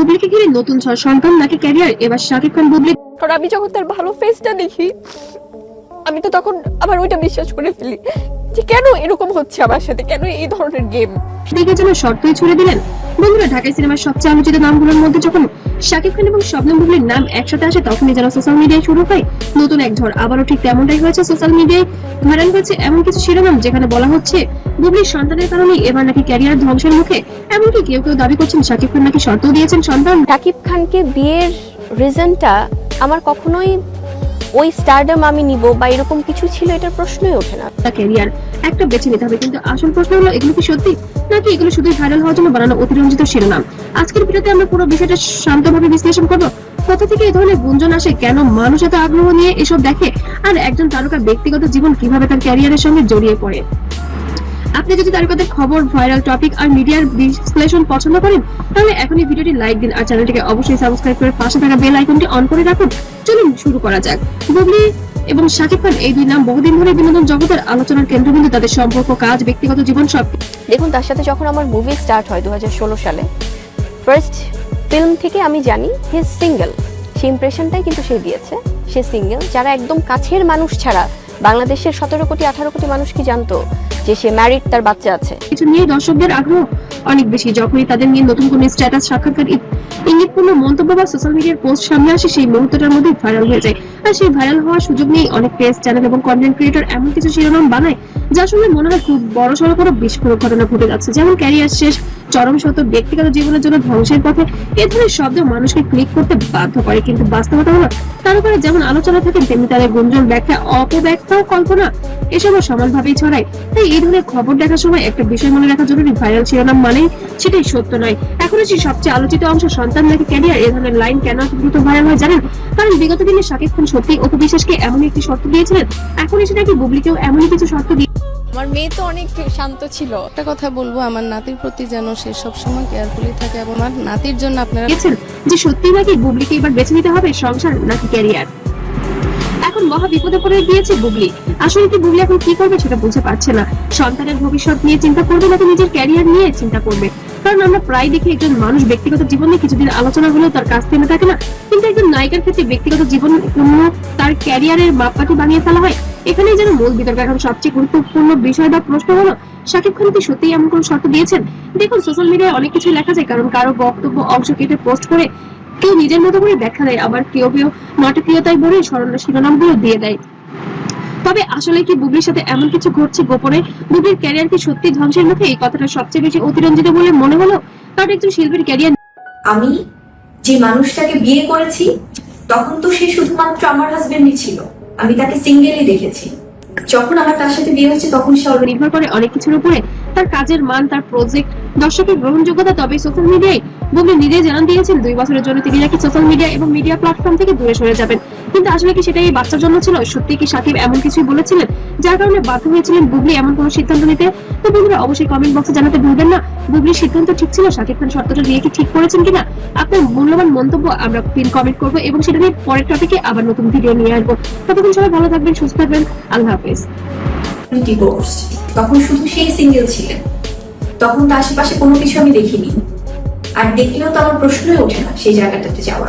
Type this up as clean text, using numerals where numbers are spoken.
বুবলিকে ঘিরে নতুন ঝড়, সন্তান নাকি ক্যারিয়ার, এবার শাকিব খান বুবলি। কারণ আমি যখন তার ভালো ফেসটা দেখি আমি তো তখন আবার ওইটা বিশ্বাস করে ফেলি যে কেন এরকম হচ্ছে আমার সাথে, কেন এই ধরনের গেম। দিকে যেন শর্তই ছুড়ে দিলেন। বন্ধুরা, ঢাকাই সিনেমার সবচেয়ে আলোচিত নামগুলোর মধ্যে যখন শাকিব খান এবং শবনম বুবলির নাম একসাথে আসে তখনই যেন সোশ্যাল মিডিয়ায় শুরু হয় নতুন এক ঝড়। আবারও ঠিক তেমনটাই হয়েছে। সোশ্যাল মিডিয়ায় ভাইরাল হয়েছে এমন কিছু শিরোনাম যেখানে বলা হচ্ছে বুবলির সন্তানের কারণে এবার নাকি ক্যারিয়ার ধ্বংসের মুখে। এমনকি কেউ কেউ দাবি করছেন শাকিব খান নাকি শর্ত দিয়েছেন সন্তান। শাকিব খানকে বিয়ের রিজনটা আমার কখনোই ওই স্টারডম আমি নিব বা এরকম কিছু ছিল এটার প্রশ্নই ওঠে না। ক্যারিয়ার একটা বেছে নিতে হবে, কিন্তু আসল প্রশ্ন হলো এগুলো কি সত্যি নাকি এগুলো শুধু ভাইরাল হওয়ার জন্য বানানো অতিরঞ্জিত শিরোনাম। আজকের ভিডিওতে আমরা পুরো বিষয়টা শান্তভাবে বিশ্লেষণ করব। কোথা থেকে এই ধরনের গুঞ্জন আসে, কেন মানুষ এত আগ্রহ নিয়ে এসব দেখে, আর একজন তারকার ব্যক্তিগত জীবন কিভাবে তার ক্যারিয়ারের সঙ্গে জড়িয়ে পড়ে। আপনি যদি তারকাদের খবর, ভাইরাল টপিক আর মিডিয়ার বিশ্লেষণ পছন্দ করেন তাহলে এখনই ভিডিওটি লাইক দিন আর চ্যানেলটিকে অবশ্যই সাবস্ক্রাইব করে পাশে থাকা বেল আইকনটি অন করে রাখুন। চলুন শুরু করা যাক। বুবলি এবং শাকিব খান এই দুই নাম বহুদিন ধরে বিনোদন জগতের আলোচনার কেন্দ্রবিন্দু। তাদের সম্পর্ক, কাজ, ব্যক্তিগত জীবন সব। দেখুন, তার সাথে যখন আমার মুভি স্টার্ট হয় 2016 সালে, ফার্স্ট ফিল্ম থেকে আমি জানি হি ইজ সিঙ্গেল। সেই ইমপ্রেশনটাই কিন্তু সে দিয়েছে, সে সিঙ্গেল। যারা একদম কাছের মানুষ ছাড়া বাংলাদেশের 17 কোটি 18 কোটি মানুষ কি জানতো যে সে ম্যারিড, তার বাচ্চা আছে। কিছু নিয়ে দর্শকদের আগ্রহ অনেক বেশি। যখনই তাদের নিয়ে নতুন কোনো স্ট্যাটাস, সাক্ষাৎকার, ইঙ্গিতপূর্ণ মন্তব্য বা সোশ্যাল মিডিয়ার পোস্ট সামনে আসে সেই মুহূর্তটার মধ্যে ভাইরাল হয়ে যায়। আর সেই ভাইরাল হওয়ার সুযোগ নিয়ে অনেক পেজ, চ্যানেল এবং কন্টেন্ট ক্রিয়েটর এমন কিছু শিরোনাম বানায় যা শুনলে মনে হয় খুব বড় সড়ো কোনো বিস্ফোরক ঘটনা ঘটে যাচ্ছে। যেমন ক্যারিয়ার শেষ, চরম সত্য, ব্যক্তিগত জীবনের জন্য ধ্বংসের পথে। এ ধরনের শব্দ মানুষকে ক্লিক করতে বাধ্য করে, কিন্তু বাস্তবতা হলো তারপরে যেমন আলোচনা থাকেন তেমনি তাদের গুঞ্জন, ব্যাখ্যা, অপব্যাখ্যা ও কল্পনা এসবও সমানভাবেই ছড়ায়। তাই এই ধরনের খবর দেখার সময় একটা বিষয় মনে রাখা জরুরি, ভাইরাল শিরোনাম মানেই সেটাই সত্য নয়। এখন হচ্ছে সবচেয়ে আলোচিত অংশ, সন্তান নাকি ক্যারিয়ার। এই ধরনের লাইন কেন দ্রুত ভাইরাল হয় জানেন? কারণ বিগত দিনে শাকিব খান সত্যি অপু বিশ্বাসকে এমন একটি শর্ত দিয়েছিলেন, এখন এসে নাকি বুবলিকেও এমনই কিছু শর্ত দিয়ে। আমার মেয়ে তো অনেক শান্ত ছিল। একটা কথা বলবো, আমার নাতির প্রতি যেন সে সবসময় কেয়ারফুলি থাকে এবং আমার নাতির জন্য আপনারা যে সত্যি নাকি বুবলিকে এবার বেছে নিতে হবে সংসার নাকি ক্যারিয়ার। এখন মহা বিপদে পড়ে গিয়েছে বুবলি। আসলে কি বুবলি এখন কি করবে সেটা বুঝতে পারছে না। সন্তানের ভবিষ্যৎ নিয়ে চিন্তা করবে নাকি নিজের ক্যারিয়ার নিয়ে চিন্তা করবে। কারণ আমরা প্রায় দেখি একজন মানুষ ব্যক্তিগত জীবন নিয়ে কিছুদিন আলোচনা হলেও তার কাজ থেমে থাকে না, কিন্তু একজন নায়িকার ক্ষেত্রে ব্যক্তিগত জীবন পূর্ণ তার ক্যারিয়ারের মাপকাঠি বানিয়ে ফেলা হয়। এখানেই যেন মূল বিতর্ক। এখন সবচেয়ে গুরুত্বপূর্ণ বিষয় বা প্রশ্ন হলো শাকিব খান কি সত্যিই এমন কোন শর্ত দিয়েছেন? দেখুন, সোশ্যাল মিডিয়ায় অনেক কিছু লেখা যায়, কারণ কারো বক্তব্য অংশ কেটে পোস্ট করে কেউ নিজের মতো করে ব্যাখ্যা দেয়, আবার কেউ কেউ নাটকীয়তায় ভরে শিরোনামগুলো দিয়ে দেয়। তবে আসলে কি বুবলির সাথে এমন কিছু ঘটছে গোপনে? বুবলির ক্যারিয়ার কি সত্যি ধ্বংসের মুখে? এই কথাটা সবচেয়ে বেশি অতিরঞ্জিত বলে মনে হলো, কারণ একজন শিল্পীর ক্যারিয়ার। আমি যে মানুষটাকে বিয়ে করেছি তখন তো সে শুধুমাত্র আমার হাজবেন্ডই ছিল, আমি তাকে সিঙ্গেলই দেখেছি। যখন আমার তার সাথে বিয়ে হয়েছে তখন সে অলরেডি নির্ভর করে অনেক কিছুর উপরে, তার কাজের মান, তার প্রজেক্ট, দর্শকের গ্রহণযোগ্যতা। তবে সোশ্যাল মিডিয়ায় বুবলি নিজে জানান দিয়েছেন 2 বছরের জন্য তিনি নাকি সোশ্যাল মিডিয়া এবং মিডিয়া প্ল্যাটফর্ম থেকে দূরে সরে যাবেন। কিন্তু আসলে কি সেটাই বাচ্চার জন্য ছিল? সত্যি কি শাকিব এমন কিছুই বলেছিলেন যার কারণে বাধ্য হয়েছিলেন বুবলি এমন কোনো সিদ্ধান্ত নিতে? তো বন্ধুরা, অবশ্যই কমেন্ট বক্সে জানাতে ভুলবেন না বুবলির সিদ্ধান্ত ঠিক ছিল, শাকিব খান শর্তটা দিয়ে কি ঠিক করেছেন কিনা। আপনার মূল্যবান মন্তব্য আমরা পিন কমেন্ট করবো এবং সেটা নিয়ে পরের টপিকে আবার নতুন ভিডিও নিয়ে আসবো। ততক্ষণ সবাই ভালো থাকবেন, সুস্থ থাকবেন। আল্লাহ হাফেজ। ডিভোর্সড, তখন শুধু সেই সিঙ্গেল ছিলেন, তখন তার আশেপাশে কোনো কিছু আমি দেখিনি, আর দেখলেও তো আমার প্রশ্নই ওঠে না সেই জায়গাটাতে যাওয়ার।